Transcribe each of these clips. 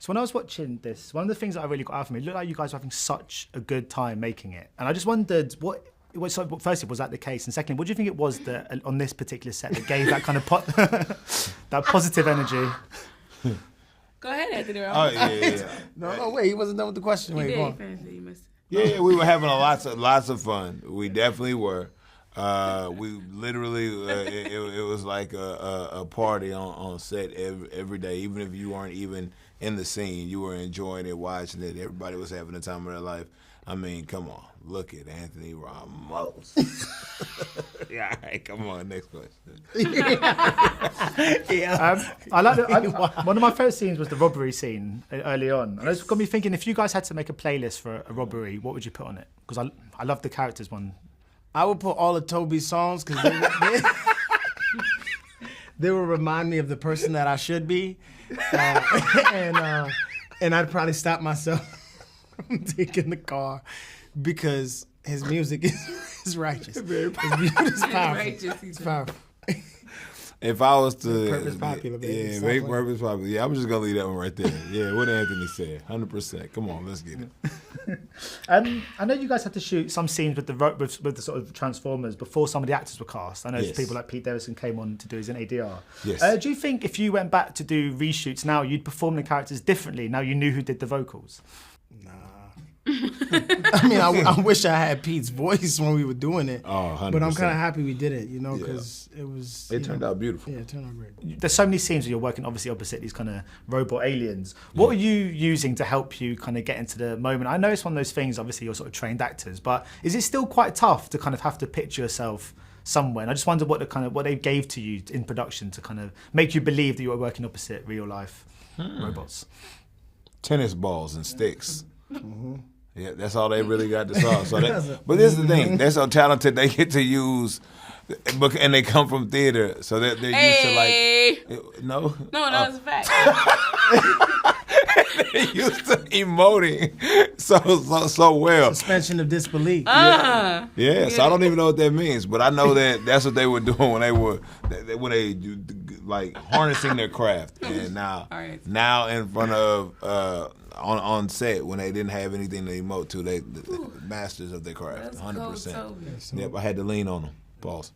So when I was watching this, one of the things that I really got out of it looked like you guys were having such a good time making it. And I just wondered, firstly, was that the case? And secondly, what do you think it was that on this particular set that gave that kind of that positive energy? Go ahead, Anthony. Oh, yeah. No, wait, he wasn't done with the question. Wait, go on. Yeah, we were having lots of fun. We definitely were. We literally, it was like a party on set every day. Even if you weren't even in the scene, you were enjoying it, watching it. Everybody was having the time of their life. I mean, come on, look at Anthony Ramos. Yeah, all right, come on, next question. I like one of my favorite scenes was the robbery scene early on. And it's got me thinking, if you guys had to make a playlist for a robbery, what would you put on it? Because I love the characters one. I would put all of Toby's songs because they will remind me of the person that I should be, and I'd probably stop myself from taking the car because his music is righteous. His music is powerful. It's powerful. If I was to... Purpose popular, baby. Yeah, make purpose popular. Yeah, I'm just going to leave that one right there. Yeah, what Anthony said. 100%. Come on, let's get it. I know you guys had to shoot some scenes with the sort of Transformers before some of the actors were cast. I know people like Pete Davidson came on to do his ADR. Yes. Do you think if you went back to do reshoots now, you'd perform the characters differently now you knew who did the vocals? I mean, I wish I had Pete's voice when we were doing it. Oh, 100%. But I'm kind of happy we did it, because it turned out beautiful. Yeah, it turned out great. There's so many scenes where you're working obviously opposite these kind of robot aliens. What are you using to help you kind of get into the moment? I know it's one of those things, obviously you're sort of trained actors, but is it still quite tough to kind of have to picture yourself somewhere? And I just wonder what they gave to you in production to kind of make you believe that you were working opposite real life robots. Tennis balls and sticks. Mm-hmm. Yeah, that's all they really got to solve. But this is the thing. They're so talented, they get to use, and they come from theater, so they're used to like... No? No, that's a fact. They're used to emoting so well. Suspension of disbelief. Yeah, so I don't even know what that means, but I know that that's what they were doing when they like harnessing their craft. And now in front of... on set when they didn't have anything to emote to, they the masters of their craft, 100%. Yep, I had to lean on them. Pause.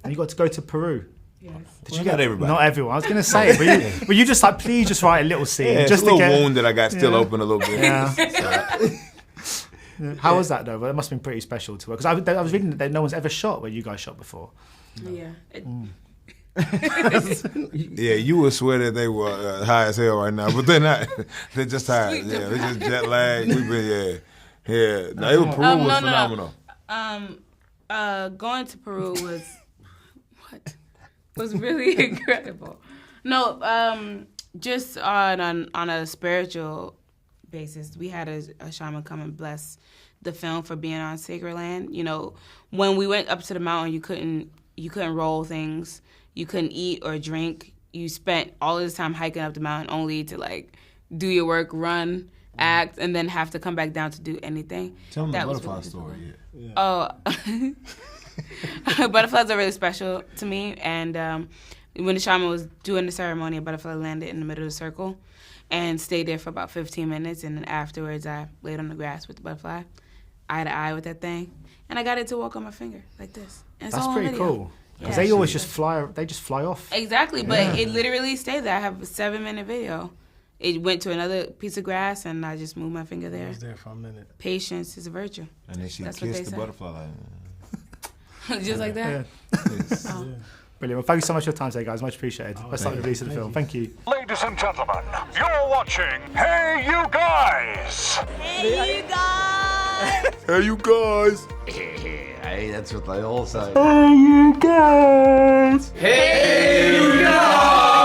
And you got to go to Peru. Yes. Did you get everybody? Not everyone. I was going to say, but you just like, please just write a little scene. Yeah, just a little wound that I got still open a little bit. Yeah. How was that though? Well, it must have been pretty special to her because I was reading that no one's ever shot where you guys shot before. No. Yeah. Yeah, you would swear that they were high as hell right now, but they're not. They're just tired. Yeah, they're just jet lagged. We've been, yeah. No, Peru was phenomenal. Going to Peru was really incredible. No, just on a spiritual basis, we had a shaman come and bless the film for being on sacred land. You know, when we went up to the mountain, you couldn't roll things. You couldn't eat or drink. You spent all of this time hiking up the mountain only to like do your work, run, act, and then have to come back down to do anything. Tell them the butterfly really story. Yeah. Oh, butterflies are really special to me. And when the shaman was doing the ceremony, a butterfly landed in the middle of the circle and stayed there for about 15 minutes. And then afterwards, I laid on the grass with the butterfly, eye to eye with that thing, and I got it to walk on my finger like this. And that's pretty cool. Because they always just fly off. Exactly, but it literally stayed there. I have a 7-minute video. It went to another piece of grass, and I just moved my finger there. I was there for a minute. Patience is a virtue. And then she kissed the butterfly. Just like that? Yeah. Yes. Brilliant. Well, thank you so much for your time today, guys. Much appreciated. Let's start the release of the film. Thank you. Ladies and gentlemen, you're watching Hey You Guys! Hey, you guys! Hey, you guys! Hey, that's what they all say. Hey, you guys! Hey, you guys!